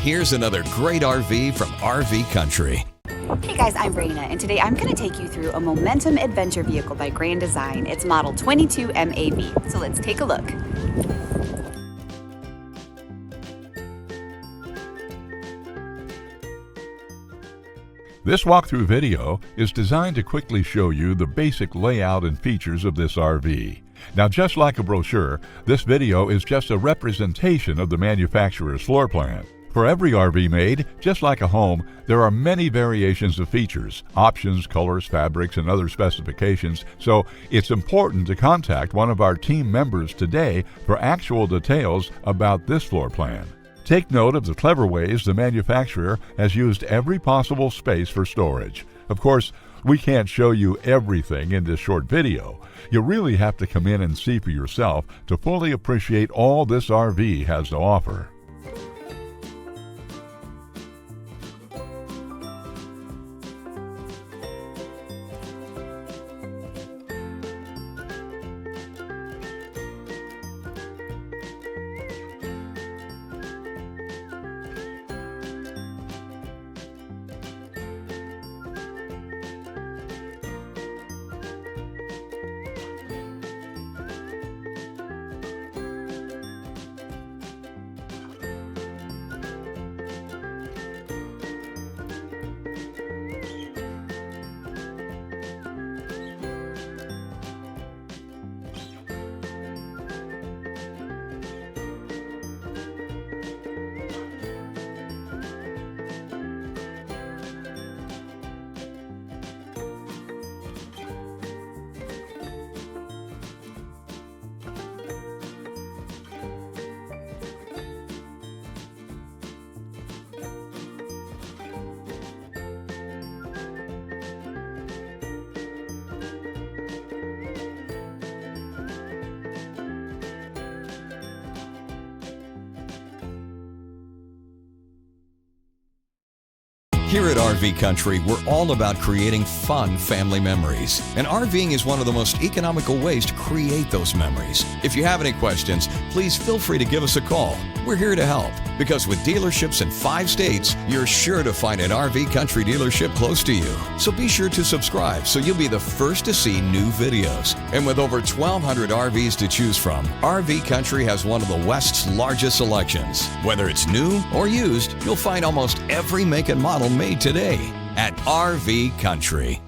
Here's another great RV from RV Country. Hey guys, I'm Raina, and today I'm going to take you through a Momentum adventure vehicle by Grand Design. It's model 22MAV, so let's take a look. This walkthrough video is designed to quickly show you the basic layout and features of this RV. Now, just like a brochure, this video is just a representation of the manufacturer's floor plan. For every RV made, just like a home, there are many variations of features, options, colors, fabrics, and other specifications, so it's important to contact one of our team members today for actual details about this floor plan. Take note of the clever ways the manufacturer has used every possible space for storage. Of course, we can't show you everything in this short video. You really have to come in and see for yourself to fully appreciate all this RV has to offer. Here at RV Country, we're all about creating fun family memories. And RVing is one of the most economical ways to create those memories. If you have any questions, please feel free to give us a call. We're here to help, because with dealerships in 5 states, you're sure to find an RV Country dealership close to you. So be sure to subscribe so you'll be the first to see new videos. And with over 1,200 RVs to choose from, RV Country has one of the West's largest selections. Whether it's new or used, you'll find almost every make and model made today at RV Country.